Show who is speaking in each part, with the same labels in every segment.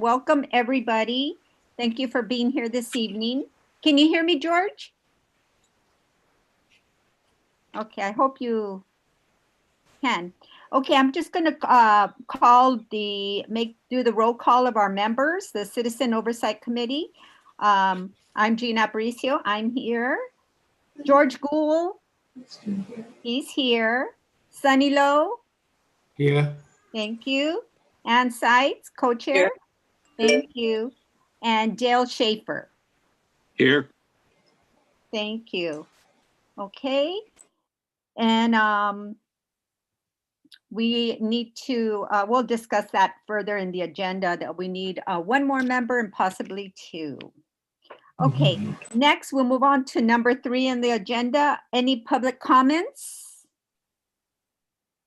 Speaker 1: Welcome, everybody. Thank you for being here this evening. Can you hear me, George? Okay, I hope you can. Okay, I'm just going to do the roll call of our members, the Citizen Oversight Committee. I'm Gina Aparicio. I'm here. George Gould, he's here. Sunny Lowe.
Speaker 2: Here.
Speaker 1: Thank you. Ann Seitz, co-chair.
Speaker 3: Here.
Speaker 1: Thank you. And Dale Schaefer.
Speaker 2: Here.
Speaker 1: Thank you. Okay. And we need to, we'll discuss that further in the agenda, that we need one more member and possibly two. Okay, next we'll move on to number 3 in the agenda. Any public comments?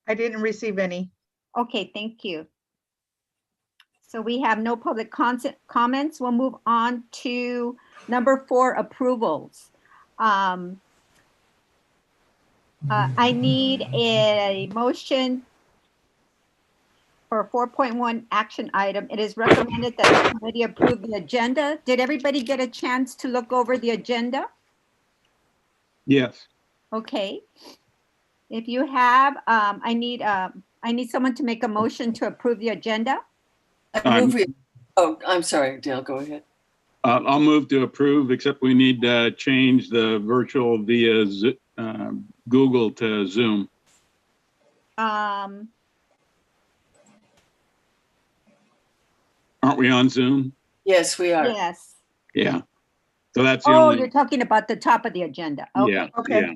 Speaker 3: I didn't receive any.
Speaker 1: Okay, thank you. So we have no public comments. We'll move on to number 4, approvals. I need a motion for 4.1 action item. It is recommended that the committee approve the agenda. Did everybody get a chance to look over the agenda?
Speaker 2: Yes.
Speaker 1: Okay. If you have, I need someone to make a motion to approve the agenda.
Speaker 4: Oh, I'm sorry, Dale, go ahead.
Speaker 2: I'll move to approve, except we need to change the virtual via Google to Zoom. Aren't we on Zoom?
Speaker 4: Yes, we are.
Speaker 1: Yes.
Speaker 2: Yeah. So that's the
Speaker 1: Oh,
Speaker 2: only.
Speaker 1: you're talking about the top of the agenda. Okay.
Speaker 2: Yeah.
Speaker 3: Okay.
Speaker 2: Yeah.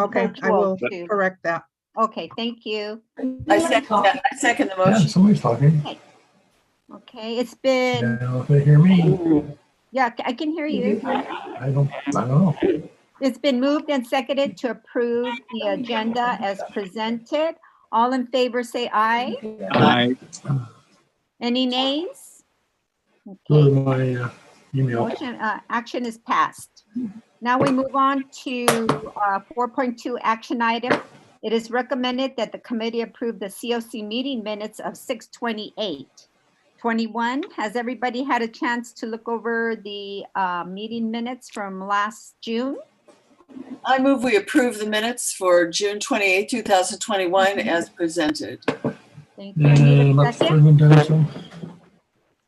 Speaker 3: Okay, I will
Speaker 1: Virtual too.
Speaker 3: correct that.
Speaker 1: Okay, thank you.
Speaker 4: I second the
Speaker 5: Yeah,
Speaker 4: motion.
Speaker 5: somebody's talking.
Speaker 1: Okay, it's been,
Speaker 5: Now, if they hear me,
Speaker 1: yeah, I can hear you.
Speaker 5: I don't know.
Speaker 1: It's been moved and seconded to approve the agenda as presented. All in favor, say aye.
Speaker 2: Aye.
Speaker 1: Any nays?
Speaker 5: Go to
Speaker 1: Okay,
Speaker 5: my email.
Speaker 1: motion, action is passed. Now we move on to 4.2 action item. It is recommended that the committee approve the COC meeting minutes of 6/28/21. Has everybody had a chance to look over the meeting minutes from last June?
Speaker 4: I move we approve the minutes for June 28, 2021 as presented.
Speaker 1: Thank you. I need a
Speaker 5: Let's
Speaker 1: second.
Speaker 5: bring them down some.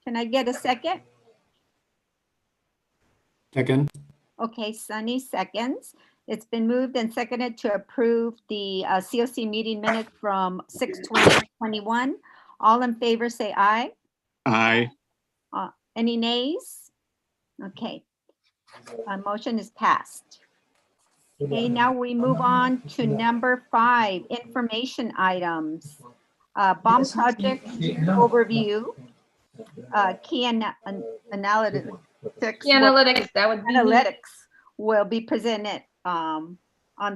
Speaker 1: Can I get a second?
Speaker 2: Second.
Speaker 1: Okay, Sunny seconds. It's been moved and seconded to approve the COC meeting minutes from 6/20/21. All in favor, say aye.
Speaker 2: Aye.
Speaker 1: Any nays? Okay. Motion is passed. Okay, now we move on to number 5, information items. Bomb project overview. Key analytics.
Speaker 6: Key analytics, that would be me.
Speaker 1: Analytics will be presented on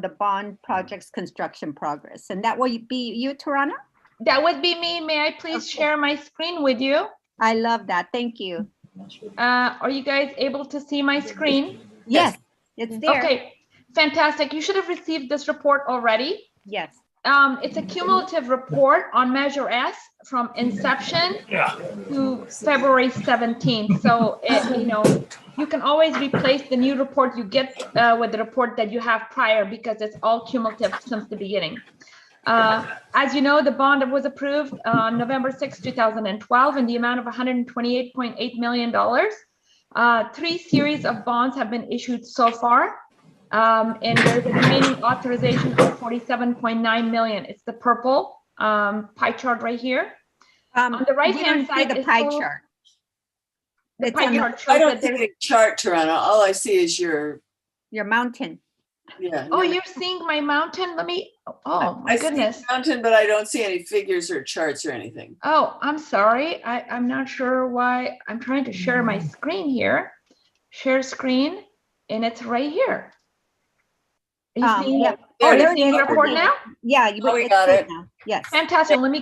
Speaker 1: the bond project's construction progress. And that will be you, Tarana?
Speaker 6: That would be me. May I please share my screen with you?
Speaker 1: I love that. Thank you.
Speaker 6: Are you guys able to see my screen?
Speaker 1: Yes, it's there.
Speaker 6: Okay, fantastic. You should have received this report already.
Speaker 1: Yes.
Speaker 6: It's a cumulative report on Measure S from inception to February 17th. So, you can always replace the new report you get with the report that you have prior, because it's all cumulative since the beginning. As you know, the bond was approved on November 6, 2012 in the amount of $128.8 million. 3 series of bonds have been issued so far. And there's a remaining authorization of $47.9 million. It's the purple pie chart right here. On the right-hand side,
Speaker 1: the
Speaker 6: is
Speaker 1: pie
Speaker 6: full-
Speaker 1: chart.
Speaker 6: The
Speaker 1: It's
Speaker 6: pie
Speaker 1: on
Speaker 6: chart
Speaker 4: I
Speaker 6: shows
Speaker 4: don't
Speaker 6: that
Speaker 4: see
Speaker 6: there's.
Speaker 4: the chart, Toronto. All I see is your,
Speaker 1: your mountain.
Speaker 4: yeah.
Speaker 6: Oh,
Speaker 4: your-
Speaker 6: you're seeing my mountain? Let me. Oh my
Speaker 4: I see
Speaker 6: goodness.
Speaker 4: the mountain, but I don't see any figures or charts or anything.
Speaker 6: Oh, I'm sorry. I'm not sure why. I'm trying to share my screen here. Share screen, and it's right here. Are you seeing
Speaker 1: Yeah.
Speaker 6: it?
Speaker 4: There
Speaker 6: Are
Speaker 4: it
Speaker 6: you
Speaker 4: is.
Speaker 6: seeing the report now?
Speaker 1: Yeah,
Speaker 4: we got it.
Speaker 1: now. Yes.
Speaker 6: Fantastic. Let me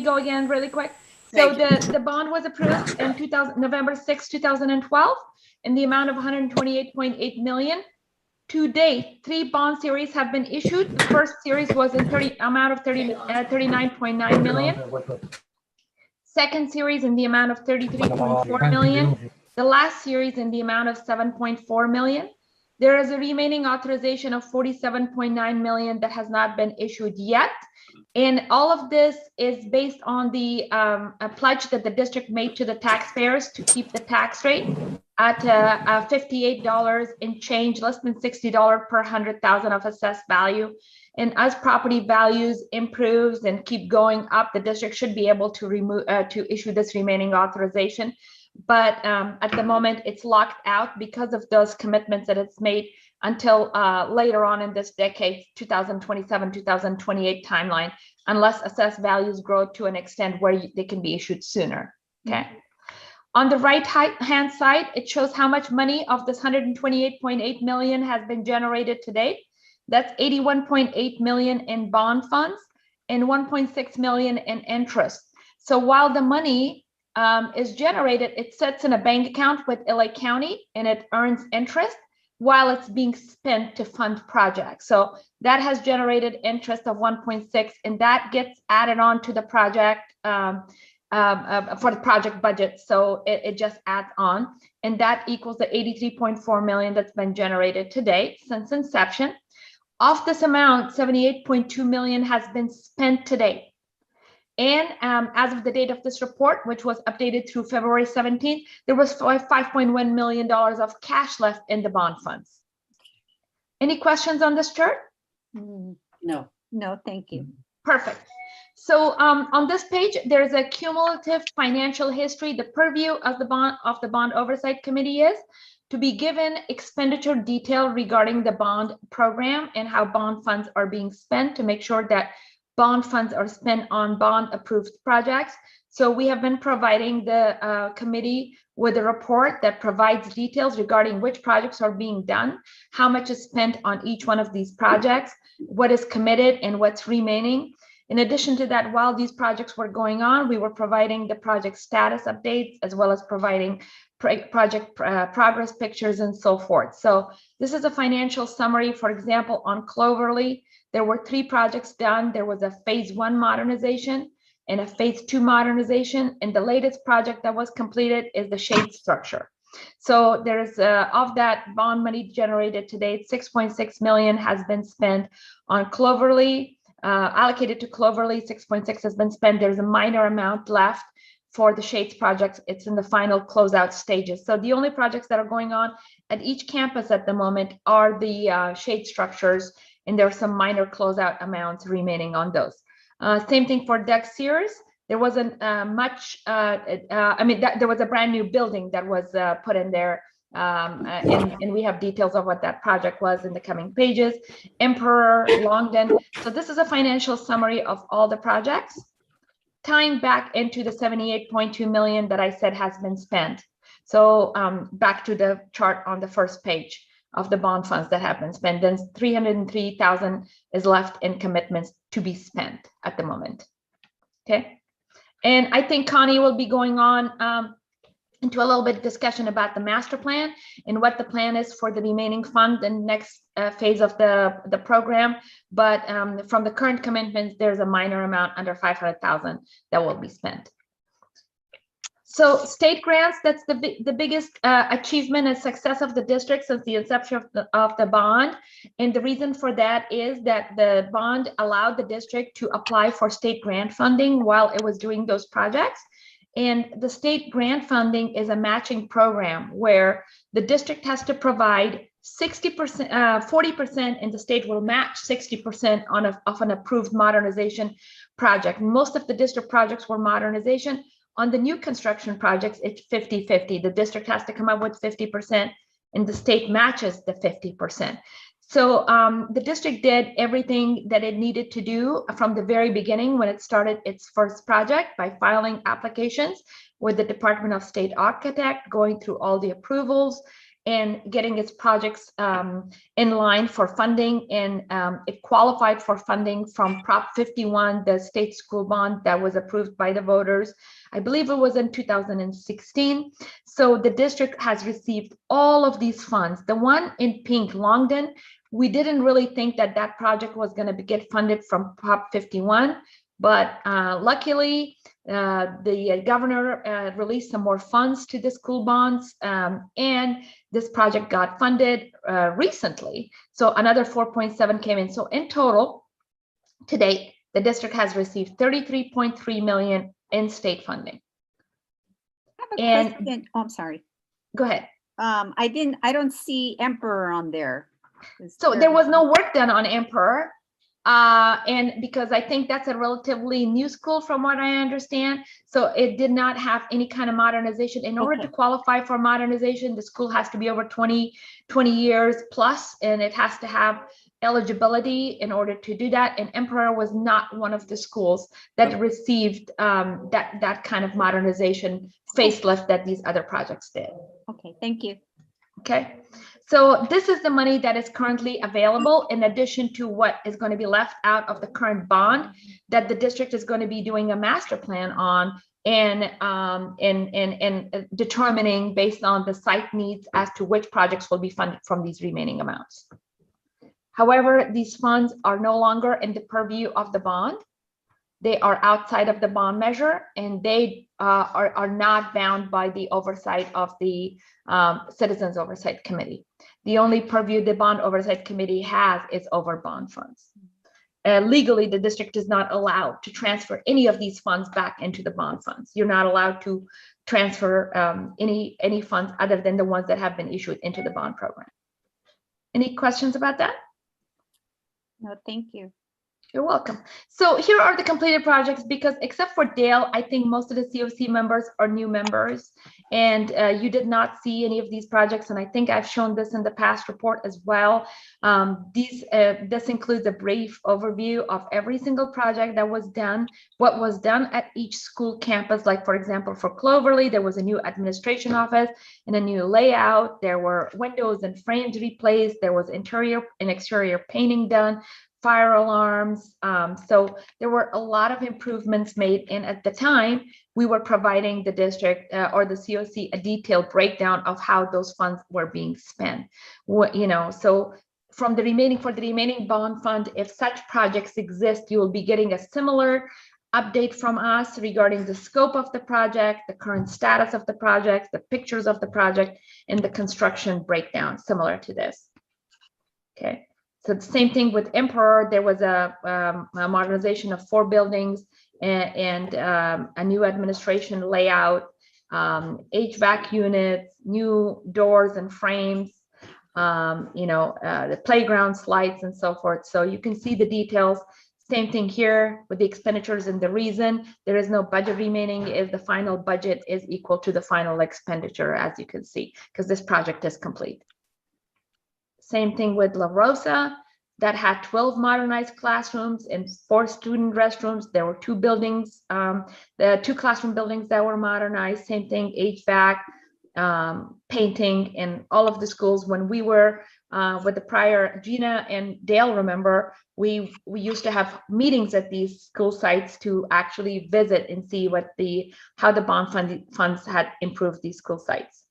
Speaker 6: go again really quick. So the bond was approved in November 6, 2012 in the amount of $128.8 million. To date, 3 bond series have been issued. The first series was in amount of $39.9 million. second series in the amount of 33.4 million, the last series in the amount of 7.4 million. There is a remaining authorization of 47.9 million that has not been issued yet. And all of this is based on the a pledge that the district made to the taxpayers to keep the tax rate at $58 in change, less than $60 per 100,000 of assessed value. And as property values improves and keep going up, the district should be able to remove to issue this remaining authorization. But at the moment, it's locked out because of those commitments that it's made until later on in this decade, 2027, 2028 timeline, unless assessed values grow to an extent where they can be issued sooner. Okay. On the right hand side, it shows how much money of this 128.8 million has been generated to date. That's 81.8 million in bond funds and 1.6 million in interest. So while the money is generated, it sits in a bank account with LA County and it earns interest while it's being spent to fund projects. So that has generated interest of 1.6, and that gets added on to the project for the project budget. So it just adds on, and that equals the 83.4 million that's been generated to date since inception. Of this amount, 78.2 million has been spent to date. And as of the date of this report, which was updated through February 17th, there was $5.1 million of cash left in the bond funds. Any questions on this chart?
Speaker 4: No.
Speaker 1: No, thank you.
Speaker 6: Perfect. So on this page, there's a cumulative financial history. The purview of the bond oversight committee is to be given expenditure detail regarding the bond program and how bond funds are being spent to make sure that bond funds are spent on bond approved projects. So we have been providing the committee with a report that provides details regarding which projects are being done, how much is spent on each one of these projects, what is committed and what's remaining. In addition to that, while these projects were going on, we were providing the project status updates as well as providing project progress pictures and so forth. So this is a financial summary. For example, on Cloverly, there were 3 projects done. There was a phase 1 modernization and a phase 2 modernization. And the latest project that was completed is the shade structure. So there's of that bond money generated to date, 6.6 million has been spent on Cloverly, allocated to Cloverly, 6.6 has been spent. There's a minor amount left for the shades projects. It's in the final closeout stages. So the only projects that are going on at each campus at the moment are the shade structures, and there are some minor closeout amounts remaining on those. Same thing for Doug Sears. There wasn't much, there was a brand new building that was put in there, and we have details of what that project was in the coming pages. Emperor, Longden. So this is a financial summary of all the projects, tying back into the 78.2 million that I said has been spent. So back to the chart on the first page of the bond funds that have been spent, then 303,000 is left in commitments to be spent at the moment. Okay, and I think Connie will be going on into a little bit of discussion about the master plan and what the plan is for the remaining fund and next phase of the program. But from the current commitments, there's a minor amount under 500,000 that will be spent. So state grants, that's the biggest achievement and success of the district since the inception of the bond. And the reason for that is that the bond allowed the district to apply for state grant funding while it was doing those projects. And the state grant funding is a matching program where the district has to provide 60%, 40%, and the state will match 60% of an approved modernization project. Most of the district projects were modernization. On the new construction projects, it's 50-50. The district has to come up with 50% and the state matches the 50%. So the district did everything that it needed to do from the very beginning when it started its first project by filing applications with the Department of State Architect, going through all the approvals and getting its projects in line for funding. And it qualified for funding from Prop 51, the state school bond that was approved by the voters. I believe it was in 2016. So the district has received all of these funds. The one in pink, Longden, we didn't really think that that project was going to get funded from Prop 51. But luckily, the governor released some more funds to the school bonds, and this project got funded recently. So another 4.7 came in. So in total, to date, the district has received 33.3 million in state funding.
Speaker 1: I have a
Speaker 6: And-
Speaker 1: question. Oh, I'm sorry.
Speaker 6: Go ahead.
Speaker 1: I don't see Emperor on there.
Speaker 6: So there was no work done on Emperor. And because I think that's a relatively new school from what I understand, so it did not have any kind of modernization. In order to qualify for modernization, the school has to be over 20 years plus, and it has to have eligibility in order to do that. And Emperor was not one of the schools that received that kind of modernization facelift that these other projects did.
Speaker 1: Okay, thank you.
Speaker 6: Okay, so this is the money that is currently available in addition to what is going to be left out of the current bond that the district is going to be doing a master plan on and determining based on the site needs as to which projects will be funded from these remaining amounts. However, these funds are no longer in the purview of the bond. They are outside of the bond measure, and they are not bound by the oversight of the Citizens Oversight Committee. The only purview the Bond Oversight Committee has is over bond funds. Legally, the district is not allowed to transfer any of these funds back into the bond funds. You're not allowed to transfer any funds other than the ones that have been issued into the bond program. Any questions about that?
Speaker 1: No, thank you.
Speaker 6: You're welcome. So here are the completed projects, because except for Dale, I think most of the COC members are new members, and you did not see any of these projects. And I think I've shown this in the past report as well. This includes a brief overview of every single project that was done, what was done at each school campus. Like, for example, for Cloverly, there was a new administration office and a new layout. There were windows and frames replaced. There was interior and exterior painting done, fire alarms. So there were a lot of improvements made. And at the time, we were providing the district or the COC a detailed breakdown of how those funds were being spent. So for the remaining bond fund, if such projects exist, you will be getting a similar update from us regarding the scope of the project, the current status of the project, the pictures of the project, and the construction breakdown similar to this. Okay. So the same thing with Emperor. There was a modernization of 4 buildings and a new administration layout, HVAC units, new doors and frames, the playground slides and so forth. So you can see the details. Same thing here with the expenditures, and the reason there is no budget remaining is the final budget is equal to the final expenditure, as you can see, because this project is complete. Same thing with La Rosa, that had 12 modernized classrooms and 4 student restrooms. There were 2 buildings, the 2 classroom buildings that were modernized. Same thing, HVAC, painting in all of the schools. When we were with the prior, Gina and Dale, remember, we used to have meetings at these school sites to actually visit and see how the bond funds had improved these school sites.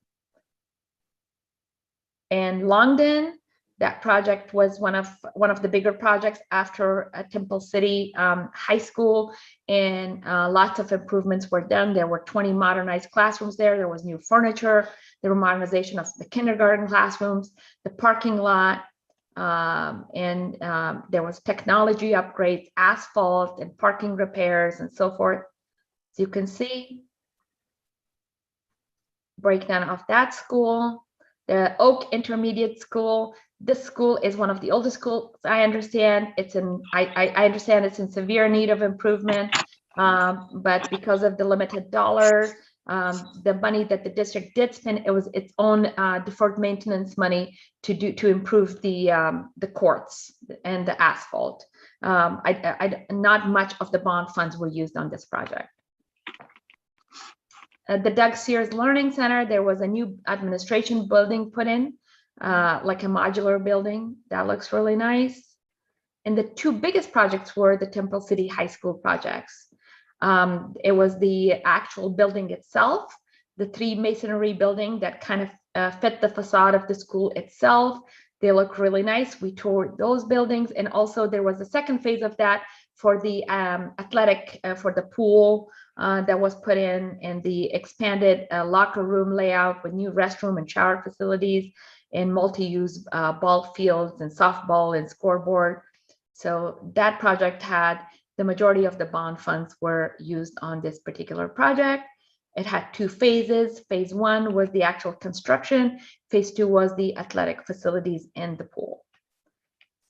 Speaker 6: And Longden, that project was one of the bigger projects after Temple City High School, and lots of improvements were done. There were 20 modernized classrooms there. There was new furniture. There were modernization of the kindergarten classrooms, the parking lot, and there was technology upgrades, asphalt and parking repairs and so forth. So you can see breakdown of that school. The Oak Intermediate School. This school is one of the oldest schools. I understand I understand it's in severe need of improvement, but because of the limited dollars, the money that the district did spend, it was its own deferred maintenance money to improve the courts and the asphalt. Not much of the bond funds were used on this project. The Doug Sears Learning Center, there was a new administration building put in, like a modular building that looks really nice. And the 2 biggest projects were the Temple City High School projects. It was the actual building itself, the 3 masonry building that kind of fit the facade of the school itself. They look really nice. We toured those buildings, and also there was a second phase of that, for the athletic, for the pool that was put in, and the expanded locker room layout with new restroom and shower facilities, and multi-use ball fields and softball and scoreboard. So that project had the majority of the bond funds were used on this particular project. It had 2 phases. Phase 1 was the actual construction. Phase 2 was the athletic facilities and the pool.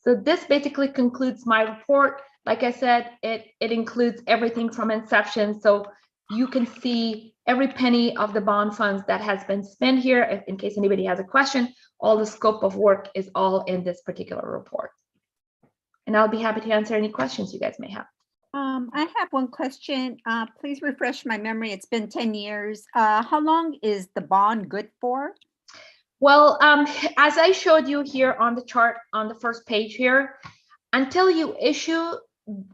Speaker 6: So this basically concludes my report. Like I said, it includes everything from inception. So you can see every penny of the bond funds that has been spent here. If, in case anybody has a question, all the scope of work is all in this particular report. And I'll be happy to answer any questions you guys may have.
Speaker 1: I have one question. Please refresh my memory. It's been 10 years. How long is the bond good for?
Speaker 6: Well, as I showed you here on the chart on the first page here, until you issue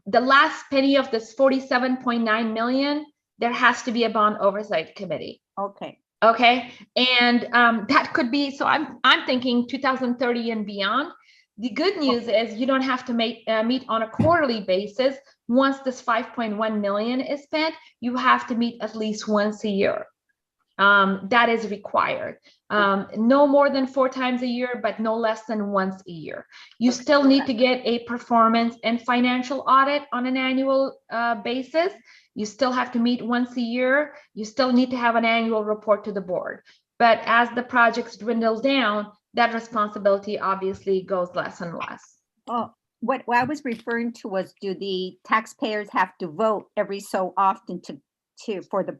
Speaker 6: the last penny of this 47.9 million, there has to be a bond oversight committee.
Speaker 1: Okay.
Speaker 6: Okay, and that could be, so I'm thinking 2030 and beyond. The good news is you don't have to meet on a quarterly basis. Once this 5.1 million is spent, you have to meet at least once a year. That is required. No more than 4 times a year, but no less than once a year. You still need to get a performance and financial audit on an annual basis. You still have to meet once a year. You still need to have an annual report to the board. But as the projects dwindle down, that responsibility obviously goes less and less.
Speaker 1: Oh, what I was referring to was, do the taxpayers have to vote every so often for the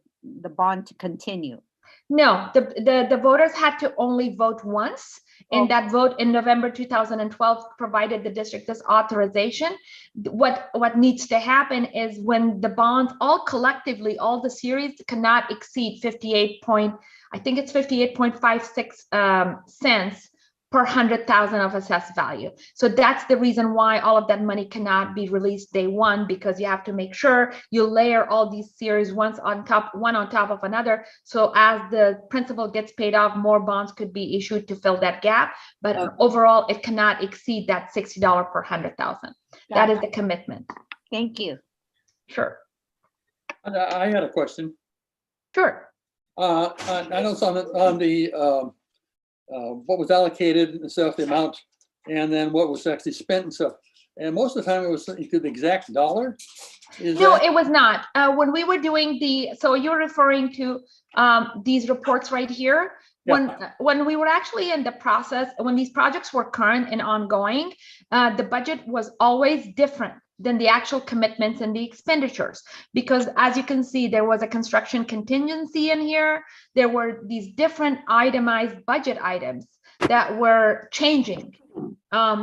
Speaker 1: bond to continue?
Speaker 6: No, the voters had to only vote once, and that vote in November 2012 provided the district this authorization. What needs to happen is when the bonds all collectively, all the series cannot exceed 58.56 cents per 100,000 of assessed value. So that's the reason why all of that money cannot be released day one, because you have to make sure you layer all these series one on top of another. So as the principal gets paid off, more bonds could be issued to fill that gap. But overall, it cannot exceed that $60 per 100,000. That is the commitment.
Speaker 1: Thank you.
Speaker 6: Sure.
Speaker 7: I had a question.
Speaker 6: Sure.
Speaker 7: I know it's on the what was allocated and stuff, the amount, and then what was actually spent and stuff. And most of the time it was to the exact dollar.
Speaker 6: No, it was not. When we were doing so you're referring to these reports right here.
Speaker 7: Yeah.
Speaker 6: When we were actually in the process, when these projects were current and ongoing, the budget was always different than the actual commitments and the expenditures. Because as you can see, there was a construction contingency in here. There were these different itemized budget items that were changing.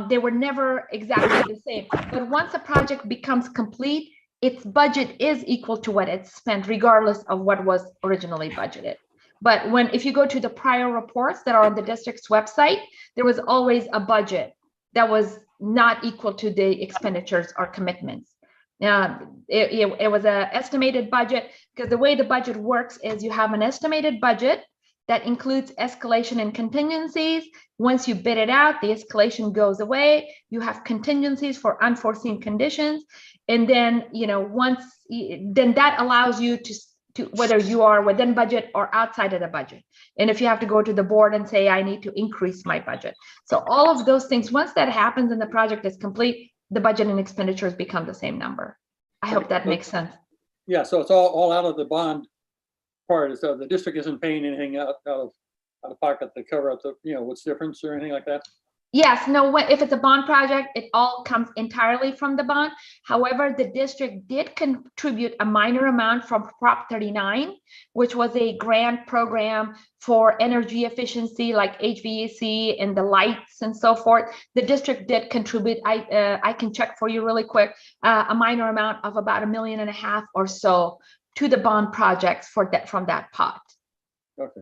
Speaker 6: They were never exactly the same. But once a project becomes complete, its budget is equal to what it's spent, regardless of what was originally budgeted. But if you go to the prior reports that are on the district's website, there was always a budget that was not equal to the expenditures or commitments. It was an estimated budget, because the way the budget works is you have an estimated budget that includes escalation and contingencies. Once you bid it out, the escalation goes away. You have contingencies for unforeseen conditions. And then, then that allows you to whether you are within budget or outside of the budget. And if you have to go to the board and say, I need to increase my budget. So all of those things, once that happens and the project is complete, the budget and expenditures become the same number. I hope that makes sense.
Speaker 7: Yeah, so it's all out of the bond part. So the district isn't paying anything out of pocket to cover up the, what's difference or anything like that?
Speaker 6: Yes, no, if it's a bond project, it all comes entirely from the bond. However, the district did contribute a minor amount from Prop 39, which was a grant program for energy efficiency like HVAC and the lights and so forth. The district did contribute, I can check for you really quick, a minor amount of about $1.5 million or so to the bond projects from that pot.
Speaker 7: Okay.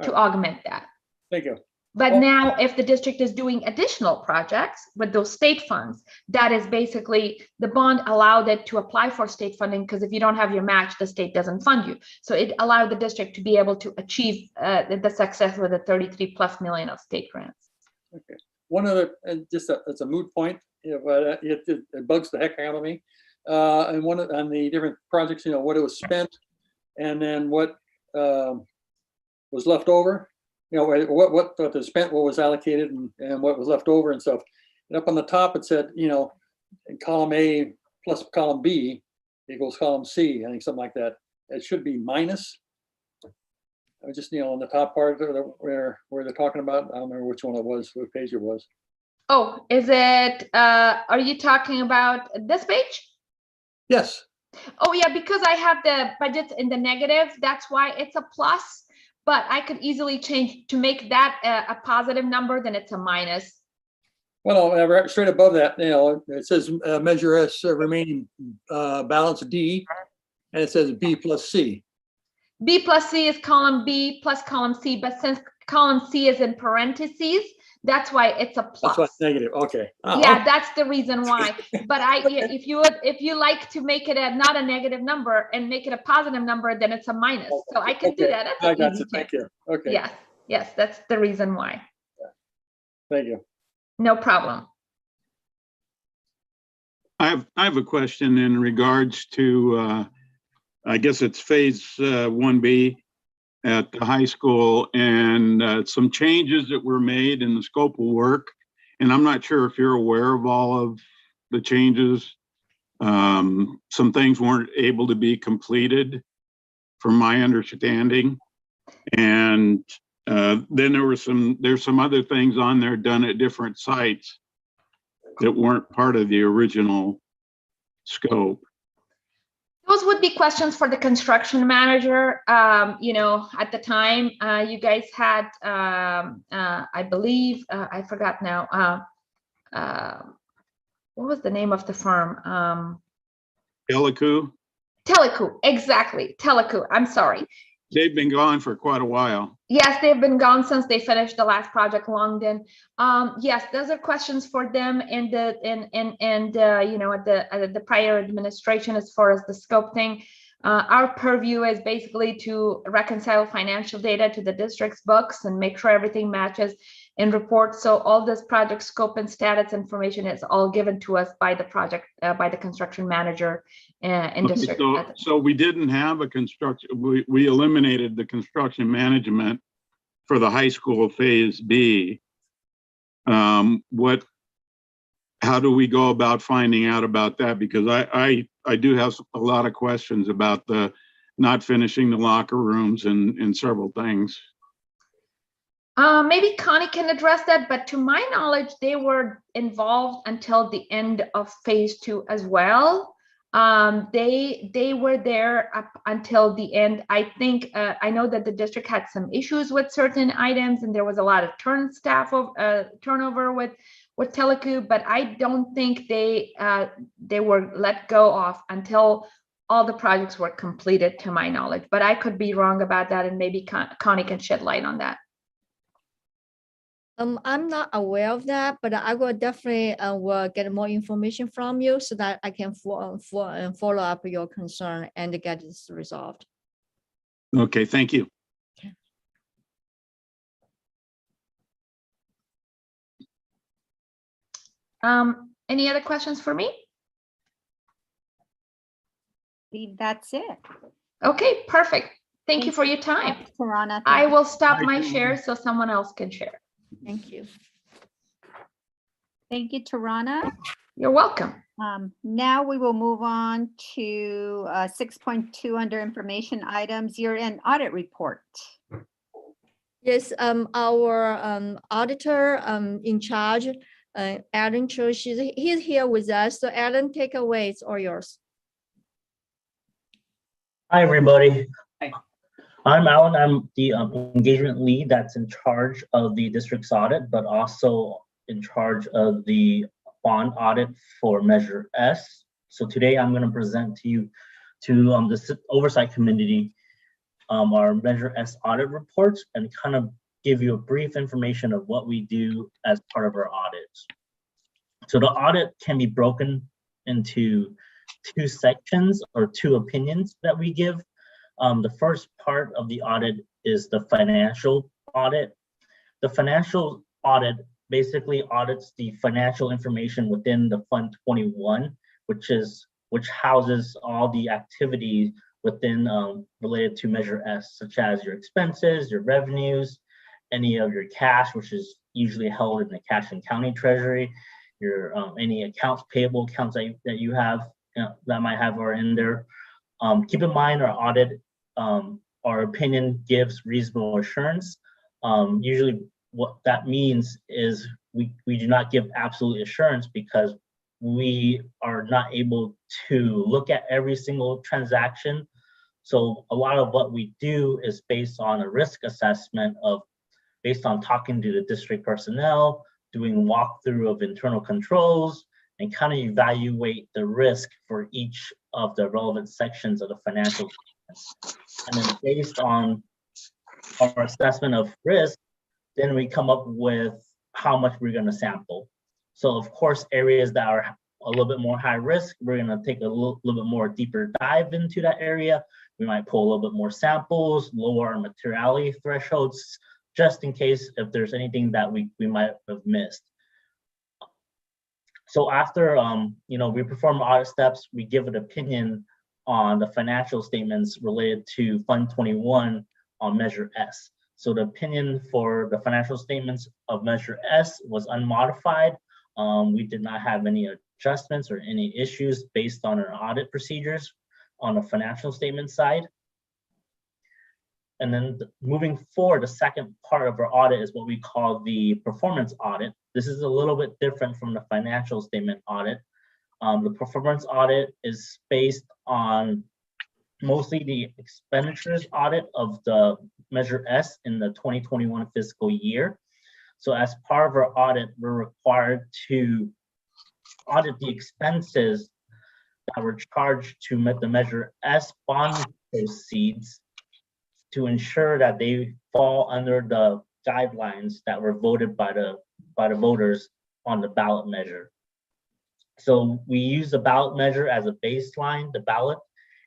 Speaker 6: To augment that.
Speaker 7: Thank you.
Speaker 6: But now if the district is doing additional projects with those state funds, that is basically the bond allowed it to apply for state funding, because if you don't have your match, the state doesn't fund you. So it allowed the district to be able to achieve the success with the 33+ million of state grants.
Speaker 7: Okay. One other, and just it's a moot point, but it bugs the heck out of me. and on the different projects, what it was spent, and then what was left over. What was spent, what was allocated, and what was left over and stuff. And up on the top, it said, in column A plus column B equals column C, I think something like that. It should be minus. I just, on the top part where they're talking about, I don't remember which one it was, what page it was.
Speaker 6: Oh, is it, are you talking about this page?
Speaker 7: Yes.
Speaker 6: Oh yeah, because I have the budget in the negative, that's why it's a plus, but I could easily change to make that a positive number, then it's a minus.
Speaker 7: Well, right straight above that, it says measure S remaining balance D, and it says B plus C.
Speaker 6: B plus C is column B plus column C, but since column C is in parentheses, that's why it's a plus.
Speaker 7: That's why it's negative. Okay. Oh,
Speaker 6: Yeah,
Speaker 7: okay.
Speaker 6: that's the reason why. But if you like to make it not a negative number and make it a positive number, then it's a minus. So I can do that. That's
Speaker 7: I
Speaker 6: an
Speaker 7: got
Speaker 6: easy
Speaker 7: you. Thank you. Okay.
Speaker 6: Yes, that's the reason why.
Speaker 7: Thank you.
Speaker 6: No problem.
Speaker 2: I have a question in regards to, I guess it's phase 1B at the high school, and some changes that were made in the scope of work. And I'm not sure if you're aware of all of the changes. Some things weren't able to be completed from my understanding. And then there's some other things on there done at different sites that weren't part of the original scope.
Speaker 6: Those would be questions for the construction manager. At the time, you guys had, I believe, I forgot now. What was the name of the firm?
Speaker 2: Telecu,
Speaker 6: exactly. Telecu. I'm sorry.
Speaker 2: they've been gone for quite a while.
Speaker 6: Yes, they've been gone since they finished the last project, Longden. Yes, those are questions for them and at the prior administration as far as the scope thing. Our purview is basically to reconcile financial data to the district's books and make sure everything matches in reports. So all this project scope and status information is all given to us by the project, by the construction manager in
Speaker 2: Okay,
Speaker 6: district.
Speaker 2: so we didn't have a construction, we eliminated the construction management for the high school phase B. How do we go about finding out about that? Because I do have a lot of questions about the not finishing the locker rooms and several things.
Speaker 6: Maybe Connie can address that, but to my knowledge, they were involved until the end of phase 2 as well. They were there up until the end. I think I know that the district had some issues with certain items, and there was a lot of turnover with Telecu, but I don't think they were let go of until all the projects were completed, to my knowledge. But I could be wrong about that, and maybe Connie can shed light on that.
Speaker 8: I'm not aware of that, but I will definitely will get more information from you so that I can follow up your concern and get this resolved.
Speaker 2: Okay, thank you.
Speaker 6: Any other questions for me?
Speaker 1: I think that's it.
Speaker 6: Okay, perfect. Thank you for your time.
Speaker 1: Tarana.
Speaker 6: I will stop my share so someone else can share.
Speaker 8: Thank you.
Speaker 1: Thank you, Tarana.
Speaker 6: You're welcome.
Speaker 1: Now we will move on to 6.2 under information items, year-end audit report.
Speaker 8: Yes, our auditor in charge, Alan Cho, he's here with us. So Alan, take away, it's all yours.
Speaker 9: Hi, everybody. Hi. I'm Alan. I'm the engagement lead that's in charge of the district's audit, but also in charge of the bond audit for Measure S. So today I'm going to present to you, to the Oversight Committee, our Measure S audit reports, and kind of give you a brief information of what we do as part of our audits. So the audit can be broken into 2 sections or 2 opinions that we give. The first part of the audit is the financial audit. The financial audit basically audits the financial information within the Fund 21, which is which houses all the activities within related to Measure S, such as your expenses, your revenues, any of your cash, which is usually held in the cash and county treasury, your any accounts payable accounts that you have that might have are in there. Keep in mind our audit, our opinion gives reasonable assurance. Usually what that means is we do not give absolute assurance because we are not able to look at every single transaction. So a lot of what we do is based on a risk assessment based on talking to the district personnel, doing walkthrough of internal controls, and kind of evaluate the risk for each of the relevant sections of the financial statements. And then based on our assessment of risk, then we come up with how much we're going to sample. So of course, areas that are a little bit more high risk, we're going to take a little bit more deeper dive into that area. We might pull a little bit more samples, lower our materiality thresholds, just in case if there's anything that we might have missed. So after we perform audit steps, we give an opinion on the financial statements related to Fund 21 on Measure S. So the opinion for the financial statements of Measure S was unmodified. We did not have any adjustments or any issues based on our audit procedures on the financial statement side. And then moving forward, the second part of our audit is what we call the performance audit. This is a little bit different from the financial statement audit. The performance audit is based on mostly the expenditures audit of the Measure S in the 2021 fiscal year. So as part of our audit, we're required to audit the expenses that were charged to the Measure S bond proceeds to ensure that they fall under the guidelines that were voted by the voters on the ballot measure. So we use the ballot measure as a baseline, the ballot,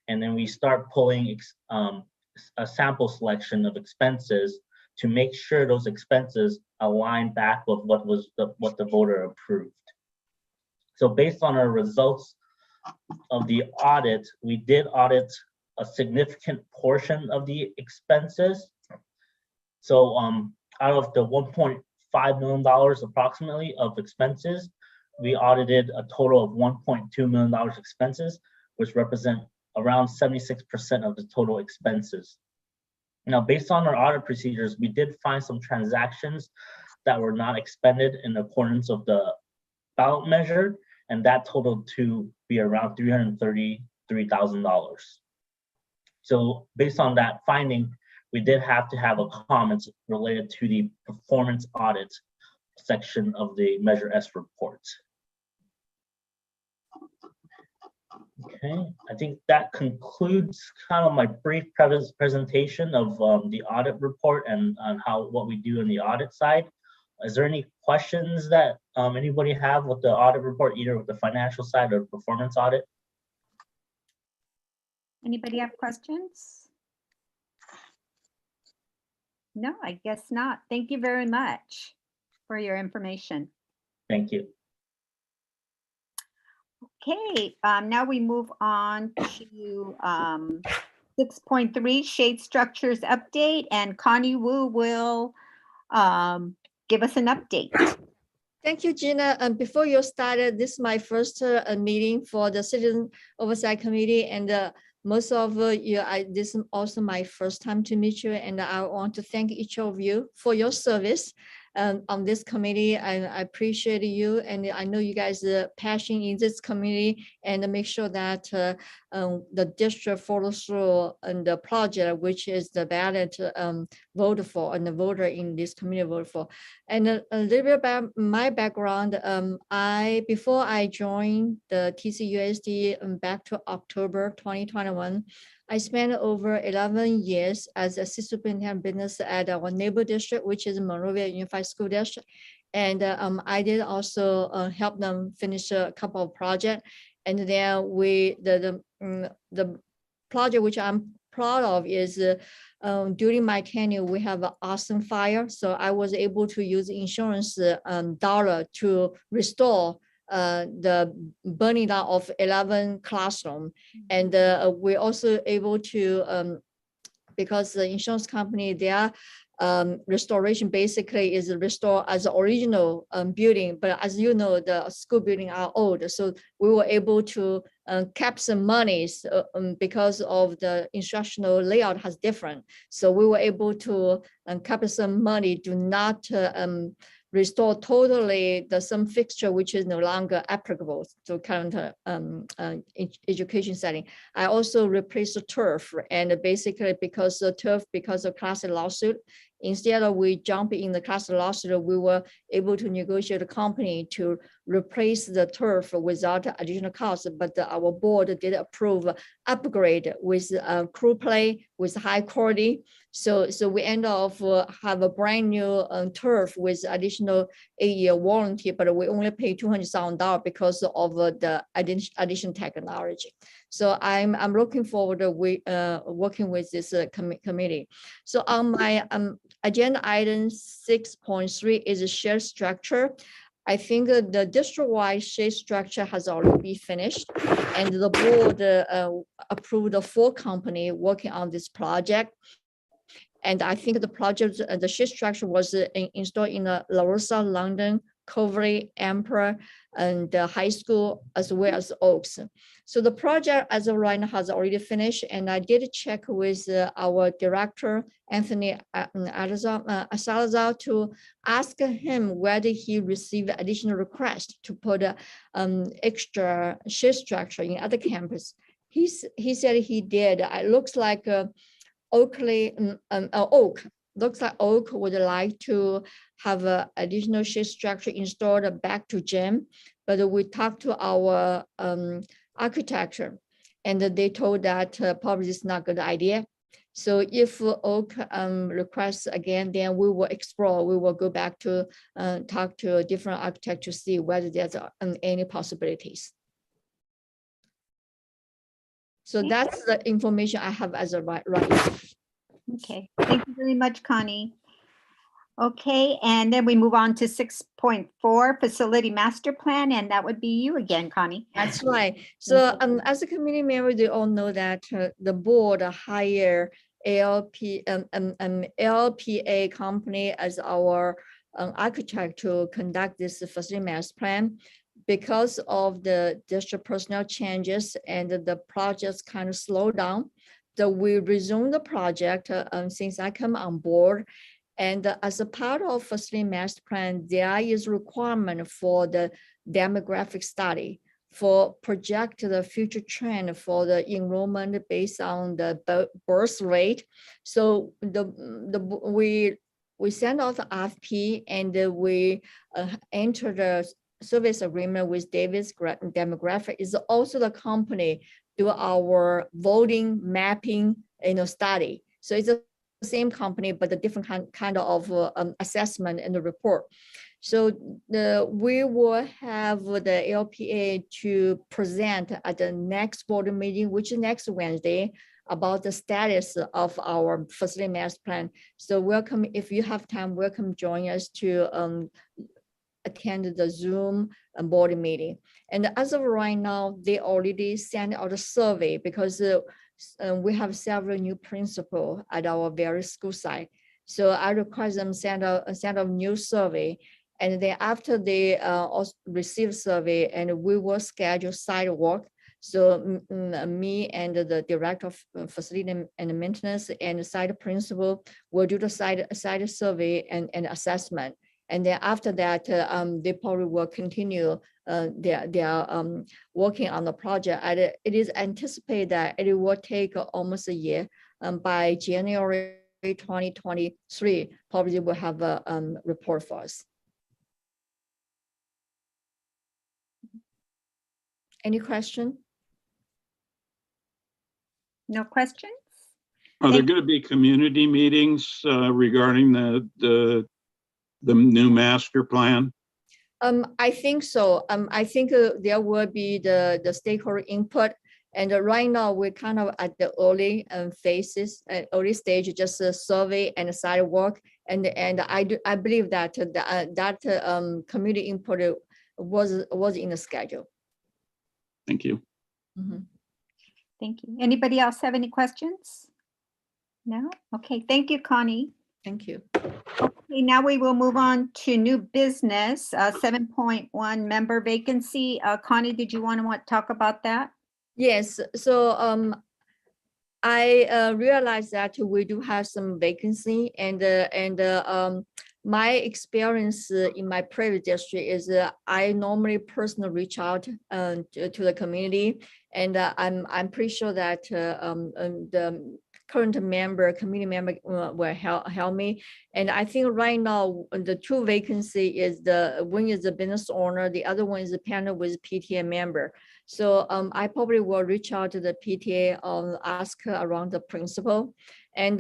Speaker 9: and then we start pulling a sample selection of expenses to make sure those expenses align back with what the voter approved. So based on our results of the audit, we did audit a significant portion of the expenses. So out of the $1.5 million approximately of expenses, we audited a total of $1.2 million expenses, which represent around 76% of the total expenses. Now, based on our audit procedures, we did find some transactions that were not expended in accordance of the ballot measure, and that totaled to be around $333,000. So based on that finding, we did have to have a comment related to the performance audit section of the Measure S report. Okay, I think that concludes kind of my brief presentation of the audit report and on what we do on the audit side. Is there any questions that anybody have with the audit report, either with the financial side or the performance audit?
Speaker 1: Anybody have questions? No, I guess not. Thank you very much for your information.
Speaker 9: Thank you.
Speaker 1: Okay, now we move on to 6.3 shade structures update, and Connie Wu will give us an update.
Speaker 8: Thank you, Gina. Before you started, this is my first meeting for the Citizen Oversight Committee, and most of you, this is also my first time to meet you, and I want to thank each of you for your service on this committee. I appreciate you, and I know you guys are passionate in this committee and make sure that the district follows through on the project, which is the ballot voted for and the voter in this committee voted for. And a little bit about my background. Before I joined the TCUSD back to October 2021, I spent over 11 years as assistant superintendent business at our neighbor district, which is Monrovia Unified School District. And I did also help them finish a couple of projects. And then the project which I'm proud of is during my tenure, we have an awesome fire. So I was able to use insurance dollar to restore the burning down of 11 classroom. And we're also able to, because the insurance company, their restoration basically is restored as the original building. But as you know, the school building are old. So we were able to cap some monies because of the instructional layout has different. So we were able to cap some money, do not restore totally some fixture which is no longer applicable to current education setting. I also replaced the turf, and basically because the turf, because of class lawsuit, instead of we jump in the class lawsuit, we were able to negotiate a company to replace the turf without additional cost. But our board did approve upgrade with crew play with high quality. So we end up have a brand new turf with additional 8-year warranty, but we only pay $200,000 because of the additional technology. So I'm looking forward to working with this committee. So on my agenda item 6.3 is a share structure. I think the district-wide share structure has already been finished, and the board approved the 4 company working on this project. And I think the project, the share structure was installed in Larosa, London, Coverley, Emperor, and the high school, as well as Oaks. So the project as of right now has already finished, and I did check with our director, Anthony Salazar, to ask him whether he received additional requests to put extra share structure in other campus. He said he did. It looks like Oak looks like Oak would like to have an additional share structure installed back to gym, but we talked to our architecture, and they told that probably it's not a good idea. So if Oak requests again, then we will explore. We will go back to talk to a different architect to see whether there's any possibilities. So that's the information I have as of right now.
Speaker 1: Okay, thank you very much, Connie. Okay, and then we move on to 6.4, Facility Master Plan, and that would be you again, Connie.
Speaker 8: That's right. So as a committee member, they all know that the board hire LPA company as our architect to conduct this facility master plan. Because of the district personnel changes and the projects kind of slowed down, that we resumed the project since I come on board. And as a part of facility master plan, there is requirement for the demographic study for project the future trend for the enrollment based on the birth rate. So we send out the RFP, and we enter the service agreement with Davis Demographic. Is also the company do our voting mapping study. So it's the same company, but a different kind of assessment in the report. So we will have the LPA to present at the next board meeting, which is next Wednesday, about the status of our facility master plan. So welcome, if you have time, welcome join us to attend the Zoom board meeting. And as of right now, they already sent out a survey because we have several new principals at our various school site. So I request them send a new survey. And then after they also receive survey, and we will schedule site work. So me and the director of facility and maintenance and the site principal will do the site survey and assessment. And then after that, they probably will continue their working on the project. And it is anticipated that it will take almost a year. By January 2023, probably will have a report for us. Any question?
Speaker 1: No questions?
Speaker 2: Are there going to be community meetings regarding the new master plan?
Speaker 8: I think so. I think there will be the stakeholder input, and right now we're kind of at the early phases, early stage, just a survey and a site work, and I believe that that community input was in the schedule.
Speaker 2: Thank you.
Speaker 8: Mhm.
Speaker 1: Thank you. Anybody else have any questions? No? Okay, thank you, Connie.
Speaker 8: Thank you.
Speaker 1: Okay, now we will move on to new business, 7.1 member vacancy. Connie, did you want to talk about that?
Speaker 8: Yes, so I realized that we do have some vacancy, and my experience in my previous district is I normally personally reach out to the community, and I'm pretty sure that the current community member will help me. And I think right now the two vacancy is one is the business owner, the other one is a panel with PTA member. So I probably will reach out to the PTA, ask around the principal, and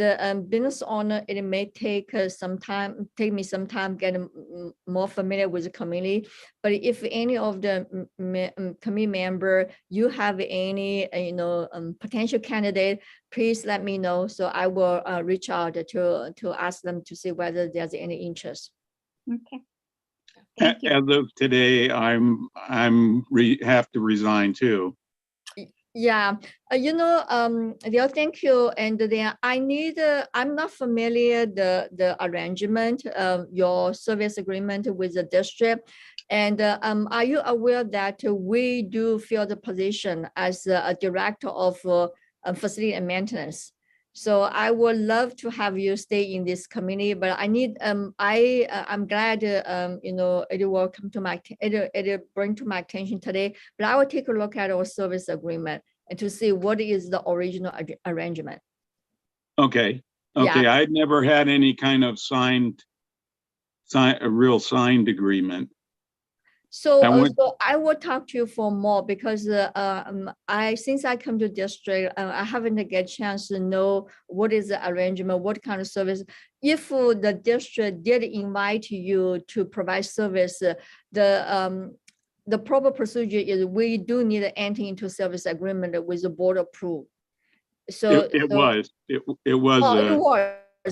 Speaker 8: business owner. It may take me some time getting more familiar with the community. But if any of the committee member, you have any potential candidate, please let me know. So I will reach out to ask them to see whether there's any interest.
Speaker 1: Okay. Thank you.
Speaker 2: As of today, have to resign too.
Speaker 8: Yeah, Leo, thank you. And then I need, I'm not familiar the arrangement of your service agreement with the district. And are you aware that we do fill the position as a director of facility and maintenance? So I would love to have you stay in this community, but I need, I'm glad, it will come to it bring to my attention today, but I will take a look at our service agreement and to see what is the original arrangement.
Speaker 2: Okay.
Speaker 8: Yeah.
Speaker 2: I'd never had any kind of a real signed agreement.
Speaker 8: So,
Speaker 2: I
Speaker 8: so I will talk to you for more because since I come to district, I haven't get a chance to know what is the arrangement, what kind of service. If the district did invite you to provide service, the proper procedure is we do need to enter into service agreement with the board approval. So
Speaker 2: it was.
Speaker 8: Oh, it was,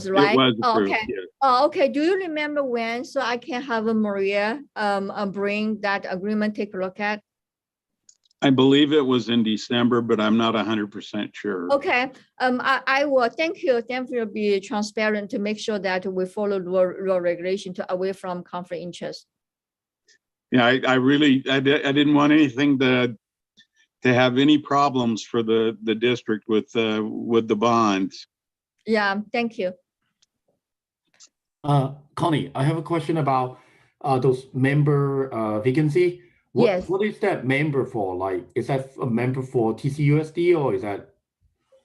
Speaker 8: right?
Speaker 2: It was
Speaker 8: Oh,
Speaker 2: approved,
Speaker 8: okay.
Speaker 2: yes.
Speaker 8: Oh, okay. Do you remember when? So I can have Maria bring that agreement, take a look at.
Speaker 2: I believe it was in December, but I'm not 100% sure.
Speaker 8: Okay. I will. Thank you. Thank you for being transparent to make sure that we follow law regulation to away from conflict interest.
Speaker 2: Yeah, I really didn't want anything to have any problems for the district with the bonds.
Speaker 8: Yeah. Thank you.
Speaker 10: Connie, I have a question about those member vacancy.
Speaker 8: Yes.
Speaker 10: What is that member for? Like, is that a member for TCUSD or is that?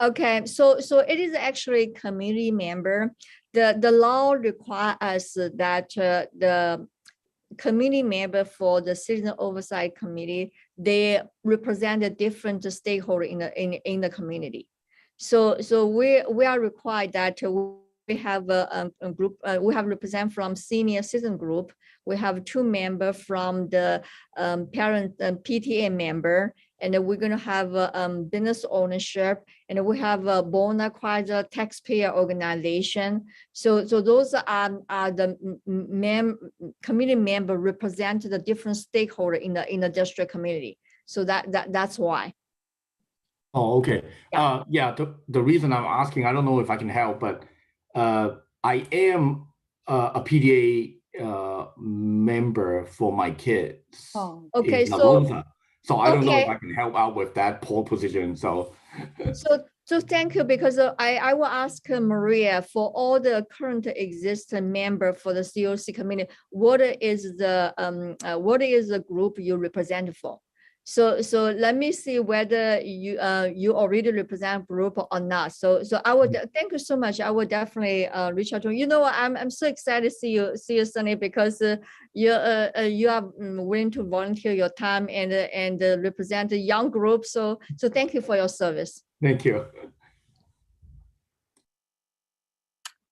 Speaker 8: Okay, so it is actually community member. The law requires us that the community member for the Citizen Oversight Committee, they represent a different stakeholder in the community. So we are required that we have a group, we have represent from senior citizen group. We have 2 members from the parent PTA member, and then we're going to have business ownership, and we have a bona fide taxpayer organization. So those are the community member represent the different stakeholder in the district community. So that's why.
Speaker 10: Oh, okay. Yeah. The reason I'm asking, I don't know if I can help, but I am a PTA member for my kids.
Speaker 8: Oh, okay.
Speaker 10: So I don't know if I can help out with that poll position. So
Speaker 8: thank you, because I will ask Maria for all the current existing member for the COC community. What is the group you represent for? So let me see whether you already represent group or not. So I would thank you so much. I would definitely reach out to you. You know, I'm so excited to see you Sunny, because you are willing to volunteer your time and represent a young group. So thank you for your service.
Speaker 10: thank you.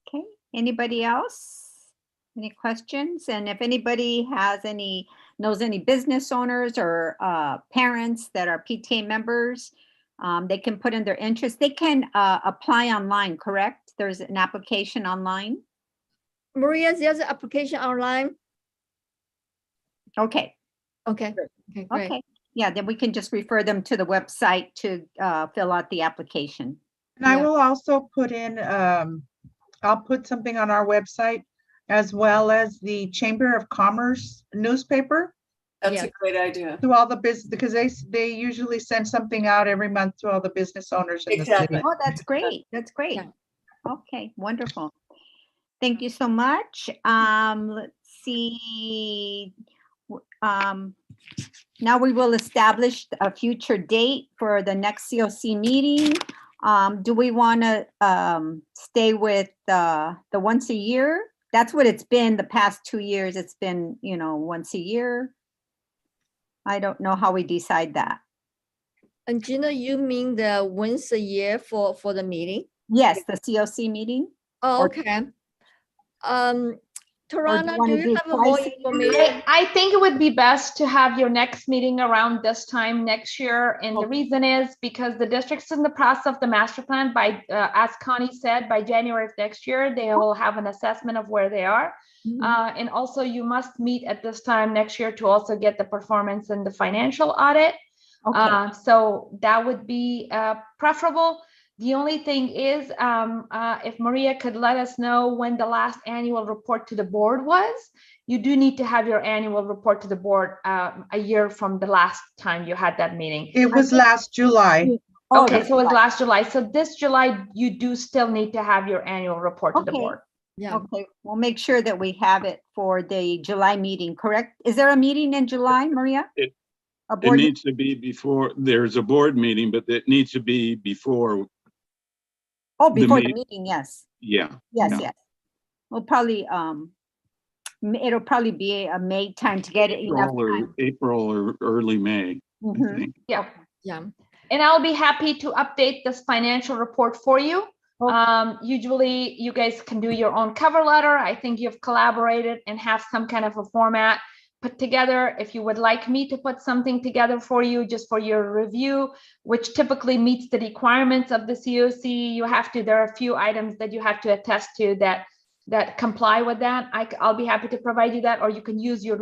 Speaker 1: Okay, anybody else? Any questions? And if anybody knows any business owners or parents that are PTA members, they can put in their interest. They can apply online, correct? There's an application online.
Speaker 8: Maria, there's an application online.
Speaker 1: Okay.
Speaker 8: Okay, okay, great.
Speaker 1: Okay, yeah, then we can just refer them to the website to fill out the application.
Speaker 3: And I
Speaker 8: Yeah.
Speaker 3: will also put in, I'll put something on our website as well as the Chamber of Commerce newspaper
Speaker 4: That's
Speaker 8: Yeah.
Speaker 4: a great idea.
Speaker 3: to all the business, because they usually send something out every month to all the business owners in the
Speaker 4: Exactly.
Speaker 3: city.
Speaker 1: Oh, that's great. That's great.
Speaker 8: Yeah.
Speaker 1: Okay, wonderful. Thank you so much. Let's see. Now we will establish a future date for the next COC meeting. Do we want to stay with the once a year? That's what it's been the past 2 years. It's been, once a year. I don't know how we decide that.
Speaker 8: And Gina, you mean the once a year for the meeting?
Speaker 1: Yes, the COC meeting.
Speaker 8: Oh,
Speaker 1: Or-
Speaker 8: okay.
Speaker 1: Or
Speaker 8: Tarana,
Speaker 1: wanna
Speaker 8: do you
Speaker 1: do
Speaker 8: have more
Speaker 1: twice a year?
Speaker 8: information?
Speaker 6: I think it would be best to have your next meeting around this time next year. And the reason is because the district's in the process of the master plan by, as Connie said, by January of next year, they will have an assessment of where they are.
Speaker 8: Mhm.
Speaker 6: And also you must meet at this time next year to also get the performance and the financial audit.
Speaker 1: Okay,
Speaker 6: So that would be preferable. The only thing is, if Maria could let us know when the last annual report to the board was, you do need to have your annual report to the board a year from the last time you had that meeting.
Speaker 3: It was last July.
Speaker 1: Oh,
Speaker 6: Okay,
Speaker 1: that's
Speaker 6: so it was
Speaker 1: right.
Speaker 6: last July. So this July, you do still need to have your annual report to the
Speaker 1: Okay.
Speaker 6: board.
Speaker 8: Yeah.
Speaker 1: Okay, we'll make sure that we have it for the July meeting, correct? Is there a meeting in July, Maria?
Speaker 2: It-
Speaker 1: A
Speaker 2: It
Speaker 1: board,
Speaker 2: needs to be before, there's a board meeting, but it needs to be before,
Speaker 1: before the
Speaker 2: meet-
Speaker 1: meeting, yes.
Speaker 2: yeah.
Speaker 1: Yes,
Speaker 2: yeah.
Speaker 1: yes. We'll probably, it'll probably be a May time to get it enough time.
Speaker 2: April or early May, I
Speaker 1: Mhm.
Speaker 2: think.
Speaker 6: Yeah.
Speaker 8: Yeah.
Speaker 6: And I'll be happy to update this financial report for you.
Speaker 1: Okay.
Speaker 6: Usually you guys can do your own cover letter. I think you've collaborated and have some kind of a format put together. If you would like me to put something together for you, just for your review, which typically meets the requirements of the COC, there are a few items that you have to attest to that comply with that. I'll be happy to provide you that, or you can use your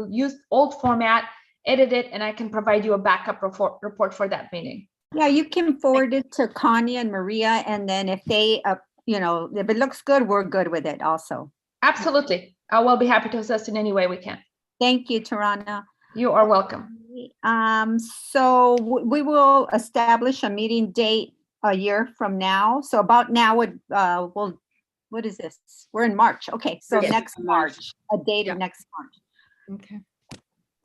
Speaker 6: old format, edit it, and I can provide you a backup report for that meeting.
Speaker 1: Yeah, you can forward it to Connie and Maria, and then if they, if it looks good, we're good with it also.
Speaker 6: Absolutely. I will be happy to assist in any way we can.
Speaker 1: Thank you, Tarana.
Speaker 6: You are welcome.
Speaker 1: So we will establish a meeting date a year from now. So about now, what is this? We're in March. Okay, so
Speaker 4: Yes,
Speaker 1: next March, a date
Speaker 8: Yeah.
Speaker 1: of next March.
Speaker 8: Okay.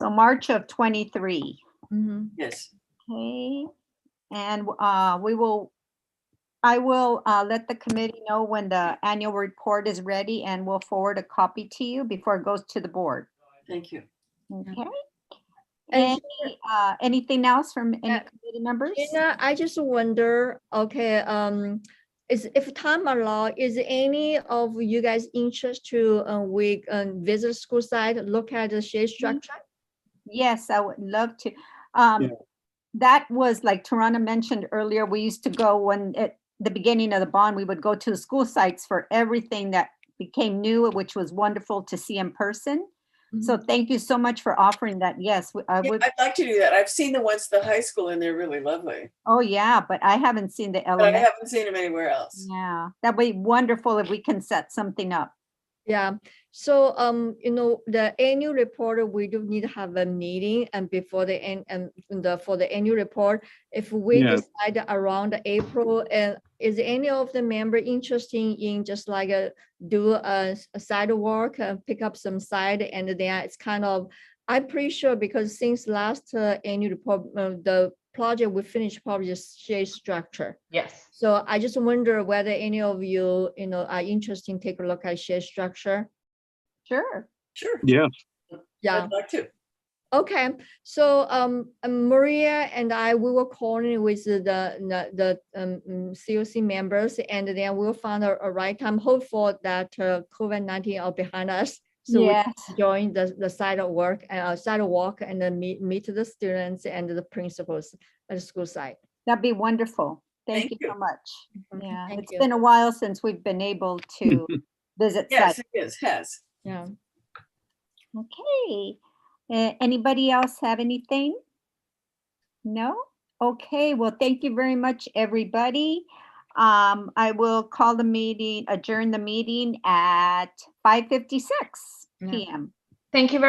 Speaker 1: So March of 23.
Speaker 8: Mhm.
Speaker 4: Yes.
Speaker 1: Okay, and I will let the committee know when the annual report is ready, and we'll forward a copy to you before it goes to the board.
Speaker 4: Thank you.
Speaker 1: Okay.
Speaker 8: And
Speaker 1: Anything else from any
Speaker 8: Yeah.
Speaker 1: committee members?
Speaker 8: Gina, I just wonder, okay, if time allow, is any of you guys interest to we visit school site, look at the shade structure?
Speaker 1: Yes, I would love to.
Speaker 2: Yeah.
Speaker 1: That was like Tarana mentioned earlier, we used to go when at the beginning of the bond, we would go to the school sites for everything that became new, which was wonderful to see in person. So thank you so much for offering that. Yes, I
Speaker 4: Yeah,
Speaker 1: would.
Speaker 4: I'd like to do that. I've seen the ones at the high school and they're really lovely,
Speaker 1: Oh, yeah, but I haven't seen the
Speaker 4: but I
Speaker 1: element.
Speaker 4: haven't seen them anywhere else.
Speaker 1: Yeah, that'd be wonderful if we can set something up.
Speaker 8: Yeah, so the annual report, we do need to have a meeting and before the end for the annual report, if we
Speaker 2: Yes.
Speaker 8: decide around April, and is any of the member interested in just like do a side work, pick up some side, and then it's kind of, I'm pretty sure because since last annual report, the project we finished probably just shade structure.
Speaker 6: Yes.
Speaker 8: So I just wonder whether any of you, are interested in take a look at share structure.
Speaker 1: Sure.
Speaker 4: Sure.
Speaker 2: Yes.
Speaker 8: Yeah.
Speaker 4: I'd like to.
Speaker 8: Okay. So Maria and I, we will coordinate with the COC members, and then we'll find a right time. Hopeful that COVID-19 are behind us. So
Speaker 1: Yes.
Speaker 8: we join the sidewalk and then meet the students and the principals at the school site.
Speaker 1: That'd be wonderful. Thank
Speaker 4: Thank
Speaker 1: you
Speaker 4: you.
Speaker 1: so much. Yeah,
Speaker 8: Thank
Speaker 1: it's
Speaker 8: you.
Speaker 1: been a while since we've been able to visit
Speaker 4: Yes,
Speaker 1: sites.
Speaker 4: it is, has.
Speaker 8: Yeah.
Speaker 1: Okay. Anybody else have anything? No? Okay, well, thank you very much, everybody. I will call the meeting, adjourn the meeting at 5:56
Speaker 3: Yeah.
Speaker 1: PM.
Speaker 6: Thank you very